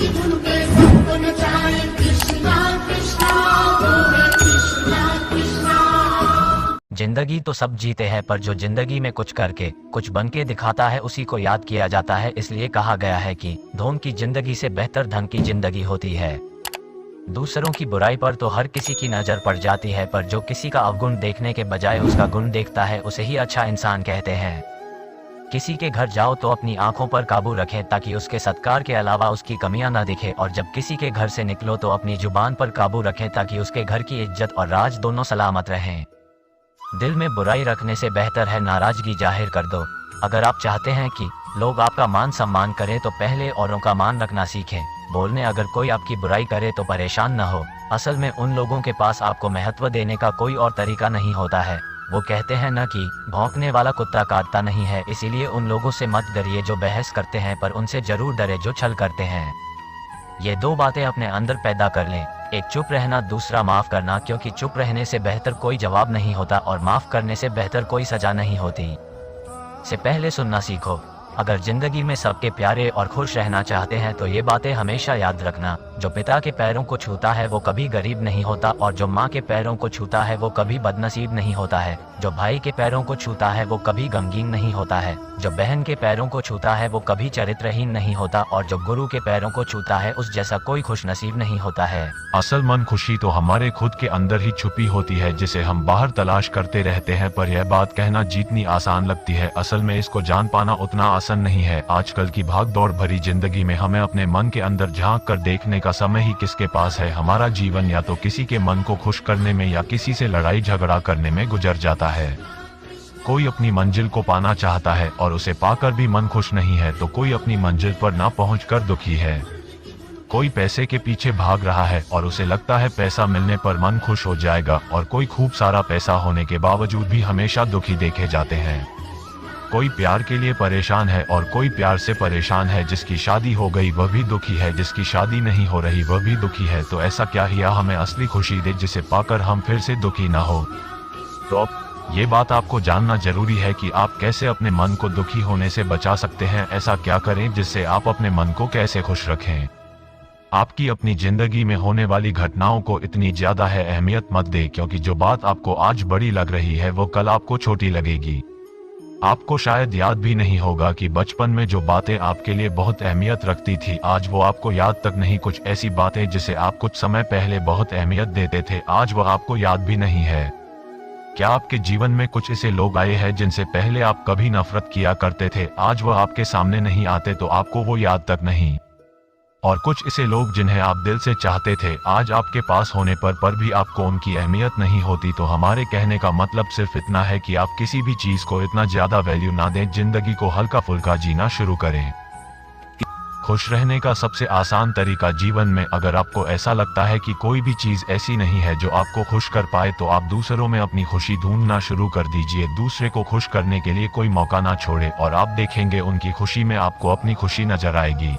की धुन पे सबको नचाए, कृष्णा कृष्णा बोले कृष्णा कृष्णा। जिंदगी तो सब जीते हैं, पर जो जिंदगी में कुछ करके कुछ बन के दिखाता है उसी को याद किया जाता है। इसलिए कहा गया है कि धन की जिंदगी से बेहतर धन की जिंदगी होती है। दूसरों की बुराई पर तो हर किसी की नजर पड़ जाती है, पर जो किसी का अवगुण देखने के बजाय उसका गुण देखता है उसे ही अच्छा इंसान कहते हैं। किसी के घर जाओ तो अपनी आंखों पर काबू रखें ताकि उसके सत्कार के अलावा उसकी कमियां ना दिखे, और जब किसी के घर से निकलो तो अपनी जुबान पर काबू रखें ताकि उसके घर की इज्जत और राज दोनों सलामत रहें। दिल में बुराई रखने से बेहतर है नाराजगी जाहिर कर दो। अगर आप चाहते हैं कि लोग आपका मान सम्मान करें तो पहले औरों का मान रखना सीखें। बोलने अगर कोई आपकी बुराई करे तो परेशान न हो। असल में उन लोगों के पास आपको महत्व देने का कोई और तरीका नहीं होता है। वो कहते हैं न कि भौंकने वाला कुत्ता काटता नहीं है, इसीलिए उन लोगों से मत डरिए जो बहस करते हैं, पर उनसे जरूर डरे जो छल करते हैं। ये दो बातें अपने अंदर पैदा कर लें, एक चुप रहना, दूसरा माफ करना, क्योंकि चुप रहने से बेहतर कोई जवाब नहीं होता और माफ करने से बेहतर कोई सजा नहीं होती। से पहले सुनना सीखो। अगर जिंदगी में सबके प्यारे और खुश रहना चाहते हैं तो ये बातें हमेशा याद रखना। जो पिता के पैरों को छूता है वो कभी गरीब नहीं होता, और जो माँ के पैरों को छूता है वो कभी बदनसीब नहीं होता है। जो भाई के पैरों को छूता है वो कभी गमगीन नहीं होता है। जो बहन के पैरों को छूता है वो कभी चरित्रहीन नहीं होता, और जो गुरु के पैरों को छूता है उस जैसा कोई खुशनसीब नहीं होता है। असल मन खुशी तो हमारे खुद के अंदर ही छुपी होती है, जिसे हम बाहर तलाश करते रहते हैं। पर यह बात कहना जितनी आसान लगती है, असल में इसको जान पाना उतना आसान नहीं है। आजकल की भाग दौड़ भरी जिंदगी में हमें अपने मन के अंदर झांक कर देखने का समय ही किसके पास है। हमारा जीवन या तो किसी के मन को खुश करने में या किसी से लड़ाई झगड़ा करने में गुजर जाता है। कोई अपनी मंजिल को पाना चाहता है और उसे पाकर भी मन खुश नहीं है, तो कोई अपनी मंजिल पर ना पहुंचकर दुखी है। कोई पैसे के पीछे भाग रहा है और उसे लगता है पैसा मिलने पर मन खुश हो जाएगा, और कोई खूब सारा पैसा होने के बावजूद भी हमेशा दुखी देखे जाते हैं। कोई प्यार के लिए परेशान है और कोई प्यार से परेशान है। जिसकी शादी हो गई वह भी दुखी है, जिसकी शादी नहीं हो रही वह भी दुखी है। तो ऐसा क्या हिया हमें असली खुशी दे जिसे पाकर हम फिर से दुखी ना हो। तो ये बात आपको जानना जरूरी है कि आप कैसे अपने मन को दुखी होने से बचा सकते हैं। ऐसा क्या करें जिससे आप अपने मन को कैसे खुश रखें। आपकी अपनी जिंदगी में होने वाली घटनाओं को इतनी ज्यादा है अहमियत मत दे, क्योंकि जो बात आपको आज बड़ी लग रही है वो कल आपको छोटी लगेगी। आपको शायद याद भी नहीं होगा कि बचपन में जो बातें आपके लिए बहुत अहमियत रखती थी आज वो आपको याद तक नहीं। कुछ ऐसी बातें जिसे आप कुछ समय पहले बहुत अहमियत देते थे आज वह आपको याद भी नहीं है। क्या आपके जीवन में कुछ ऐसे लोग आए हैं जिनसे पहले आप कभी नफरत किया करते थे, आज वह आपके सामने नहीं आते तो आपको वो याद तक नहीं। और कुछ ऐसे लोग जिन्हें आप दिल से चाहते थे आज आपके पास होने पर भी आपको उनकी अहमियत नहीं होती। तो हमारे कहने का मतलब सिर्फ इतना है कि आप किसी भी चीज को इतना ज्यादा वैल्यू ना दें, जिंदगी को हल्का फुल्का जीना शुरू करें। खुश रहने का सबसे आसान तरीका जीवन में अगर आपको ऐसा लगता है कि कोई भी चीज ऐसी नहीं है जो आपको खुश कर पाए, तो आप दूसरों में अपनी खुशी ढूंढना शुरू कर दीजिए। दूसरे को खुश करने के लिए कोई मौका ना छोड़े और आप देखेंगे उनकी खुशी में आपको अपनी खुशी नजर आएगी।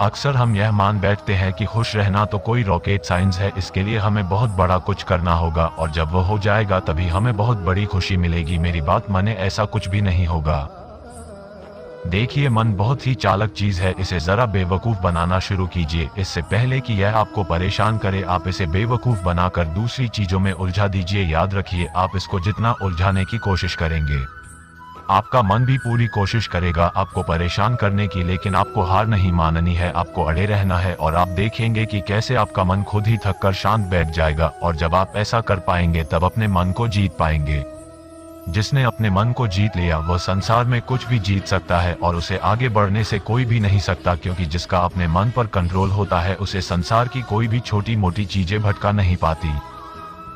अक्सर हम यह मान बैठते हैं कि खुश रहना तो कोई रॉकेट साइंस है, इसके लिए हमें बहुत बड़ा कुछ करना होगा और जब वो हो जाएगा तभी हमें बहुत बड़ी खुशी मिलेगी। मेरी बात माने, ऐसा कुछ भी नहीं होगा। देखिए, मन बहुत ही चालाक चीज है, इसे जरा बेवकूफ बनाना शुरू कीजिए। इससे पहले कि यह आपको परेशान करे, आप इसे बेवकूफ बनाकर दूसरी चीजों में उलझा दीजिए। याद रखिए, आप इसको जितना उलझाने की कोशिश करेंगे आपका मन भी पूरी कोशिश करेगा आपको परेशान करने की, लेकिन आपको हार नहीं माननी है, आपको अड़े रहना है और आप देखेंगे कि कैसे आपका मन खुद ही थक कर शांत बैठ जाएगा। और जब आप ऐसा कर पाएंगे तब अपने मन को जीत पाएंगे। जिसने अपने मन को जीत लिया वह संसार में कुछ भी जीत सकता है और उसे आगे बढ़ने से कोई भी नहीं सकता, क्योंकि जिसका अपने मन पर कंट्रोल होता है उसे संसार की कोई भी छोटी मोटी चीजें भटका नहीं पाती।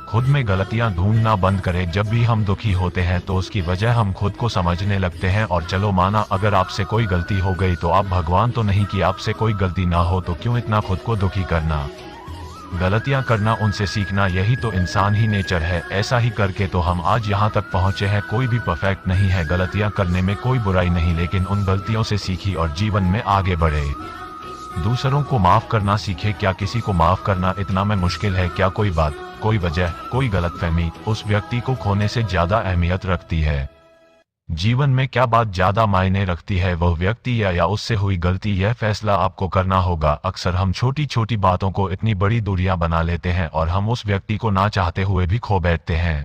खुद में गलतियां ढूंढना बंद करें। जब भी हम दुखी होते हैं तो उसकी वजह हम खुद को समझने लगते हैं। और चलो माना अगर आपसे कोई गलती हो गई तो आप भगवान तो नहीं कि आपसे कोई गलती ना हो, तो क्यों इतना खुद को दुखी करना। गलतियां करना, उनसे सीखना, यही तो इंसान ही नेचर है। ऐसा ही करके तो हम आज यहाँ तक पहुँचे हैं। कोई भी परफेक्ट नहीं है, गलतियां करने में कोई बुराई नहीं, लेकिन उन गलतियों से सीखी और जीवन में आगे बढ़े। दूसरों को माफ करना सीखे। क्या किसी को माफ करना इतना में मुश्किल है? क्या कोई बात, कोई वजह, कोई गलतफहमी उस व्यक्ति को खोने से ज्यादा अहमियत रखती है? जीवन में क्या बात ज्यादा मायने रखती है, वह व्यक्ति या उससे हुई गलती, यह फैसला आपको करना होगा। अक्सर हम छोटी छोटी बातों को इतनी बड़ी दूरियां बना लेते हैं और हम उस व्यक्ति को ना चाहते हुए भी खो बैठते हैं।